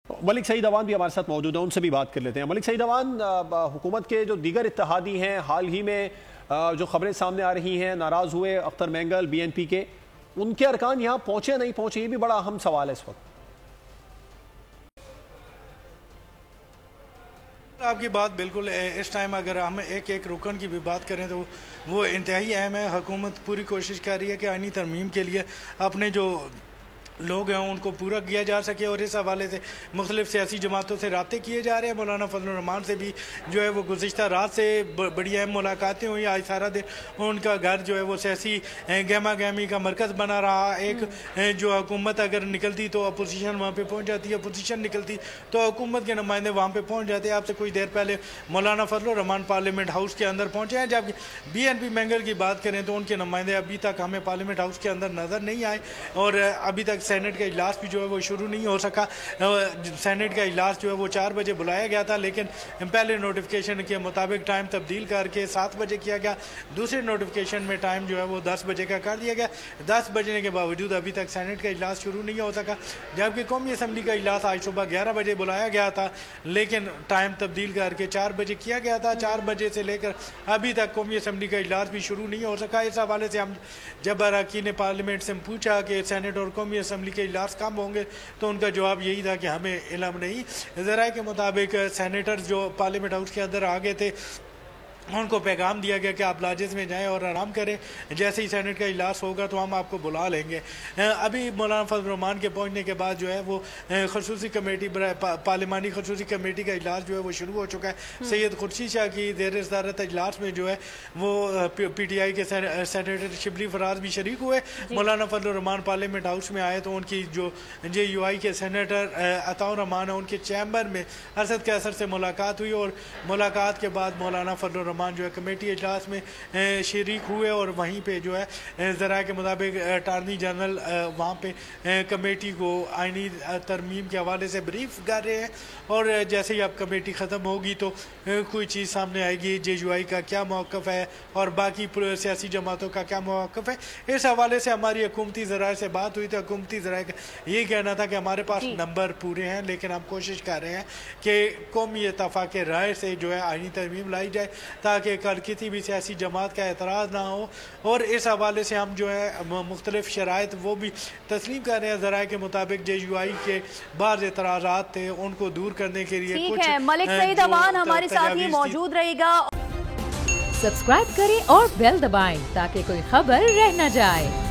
ملک سعید اوان بھی ہمارے ساتھ موجود ہیں، ان سے بھی بات کر لیتے ہیں۔ ملک سعید اوان، حکومت کے جو دیگر اتحادی ہیں، حال ہی میں جو خبریں سامنے آ رہی ہیں، ناراض ہوئے Akhtar Mengal B N P کے، ان کے ارکان یہاں پہنچے نہیں پہنچے، یہ بھی بڑا اہم سوال ہے اس وقت۔ آپ کی بات بالکل، اس ٹائم اگر ہم ایک رکن کی بھی بات کریں تو وہ انتہائی اہم ہے۔ حکومت پوری کوشش کر رہی ہے کہ آئینی ترمیم کے لیے اپنے جو لوگ ہیں ان کو پورا کیا جا سکے، اور اس حوالے سے مختلف سیاسی جماعتوں سے رابطے کیے جا رہے ہیں۔ مولانا فضل الرحمان سے بھی جو ہے وہ گزشتہ رات سے بڑی اہم ملاقاتیں ہوئی۔ آج سارا دن ان کا گھر جو ہے وہ سیاسی گہما گہمی کا مرکز بنا رہا۔ ایک جو حکومت اگر نکلتی تو اپوزیشن وہاں پہ پہنچ جاتی ہے، اپوزیشن نکلتی تو حکومت کے نمائندے وہاں پہ پہنچ جاتے ہیں۔ آپ سے کچھ دیر پہلے مولانا فضل الرحمان پارلیمنٹ ہاؤس کے اندر پہنچے ہیں۔ جب بی این پی مینگل کی بات کریں تو ان کے نمائندے ابھی تک ہمیں پارلیمنٹ ہاؤس کے اندر نظر نہیں آئے، اور ابھی تک سینٹ کا اجلاس بھی جو ہے وہ شروع نہیں ہو سکا۔ سینٹ کا اجلاس جو ہے وہ 4 بجے بلایا گیا تھا، لیکن پہلے نوٹیفیکیشن کے مطابق ٹائم تبدیل کر کے 7 بجے کیا گیا۔ دوسرے نوٹیفیکیشن میں ٹائم جو ہے وہ 10 بجے کا کر دیا گیا۔ 10 بجنے کے باوجود ابھی تک سینٹ کا اجلاس شروع نہیں ہو سکا، جبکہ قومی اسمبلی کا اجلاس آج صبح 11 بجے بلایا گیا تھا، لیکن ٹائم تبدیل کر کے 4 بجے کیا گیا تھا۔ 4 بجے سے لے کر ابھی تک قومی اسمبلی کا اجلاس بھی شروع نہیں ہو سکا۔ اس حوالے سے ہم جب اراکین پارلیمنٹ سے پوچھا کہ سینٹ اور قومی اسمبلی کے اجلاس کم ہوں گے تو ان کا جواب یہی تھا کہ ہمیں علم نہیں۔ ذرائع کے مطابق سینیٹرز جو پارلیمنٹ ہاؤس کے اندر آگے تھے ان کو پیغام دیا گیا کہ آپ لاجز میں جائیں اور آرام کریں، جیسے ہی سینٹ کا اجلاس ہوگا تو ہم آپ کو بلا لیں گے۔ ابھی مولانا فضل الرحمان کے پہنچنے کے بعد جو ہے وہ خصوصی کمیٹی پارلیمانی خصوصی کمیٹی کا اجلاس جو ہے وہ شروع ہو چکا ہے۔ سید قدسی شاہ کی زیر صدارت اجلاس میں جو ہے وہ پی ٹی آئی کے سینیٹر شبلی فراز بھی شریک ہوئے۔ مولانا فضل الرحمان پارلیمنٹ ہاؤس میں آئے تو ان کی جو جے یو آئی کے سینیٹر عطاء الرحمان ہیں ان کے چیمبر میں ارشد قیصر سے ملاقات ہوئی، اور ملاقات کے بعد مولانا فضل الرحمان جو ہے کمیٹی اجلاس میں شریک ہوئے، اور وہیں پہ جو ہے ذرائع کے مطابق اٹارنی جنرل وہاں پہ کمیٹی کو آئینی ترمیم کے حوالے سے بریف کر رہے ہیں، اور جیسے ہی اب کمیٹی ختم ہوگی تو کوئی چیز سامنے آئے گی، جے یو آئی کا کیا موقف ہے اور باقی سیاسی جماعتوں کا کیا موقف ہے۔ اس حوالے سے ہماری حکومتی ذرائع سے بات ہوئی تو حکومتی ذرائع کا یہ کہنا تھا کہ ہمارے پاس نمبر پورے ہیں، لیکن ہم کوشش کر رہے ہیں کہ قومی اتفاق رائے سے جو ہے آئینی ترمیم لائی جائے تاکہ کل کسی بھی سیاسی جماعت کا اعتراض نہ ہو، اور اس حوالے سے ہم جو ہے مختلف شرائط وہ بھی تسلیم کر رہے ہیں۔ ذرائع کے مطابق جے یو آئی کے بعض اعتراضات تھے ان کو دور کرنے کے لیے ٹھیک ہے۔ ملک سعید اوان ہمارے ساتھ ہی موجود رہے گا۔ سبسکرائب کریں اور بیل دبائیں تاکہ کوئی خبر رہ نہ جائے۔